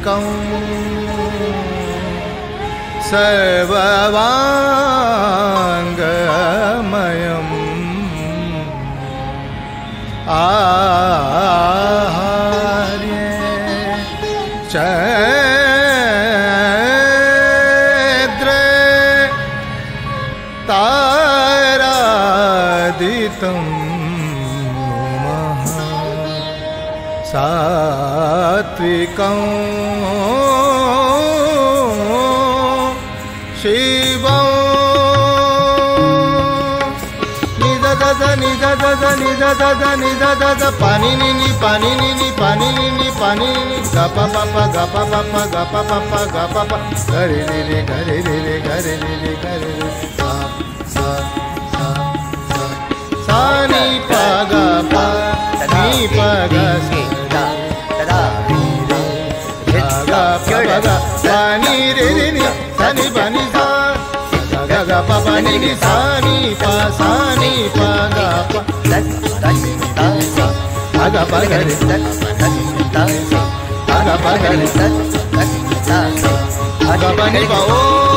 सात्विकं सर्ववाङ्गमयम् आहार्ये चैद्रे तारादितं सात्विकं शिवं निददद पानी नी पानी नी पानी नी पानी नी गपा पपा गपा पपा गपा पपा गपा पा गरे रे गरे रे गरे रे गरे रे सा सा सा सा सा नी पा गा पा नी पा गा सा दा गा पा गा सा नी रे रे नी सा नी पा नी सा गा गा पा पा नी नी सा नी पा गा पा आगा पा गा रे आगा पा गा रे आगा पा नी पा ओ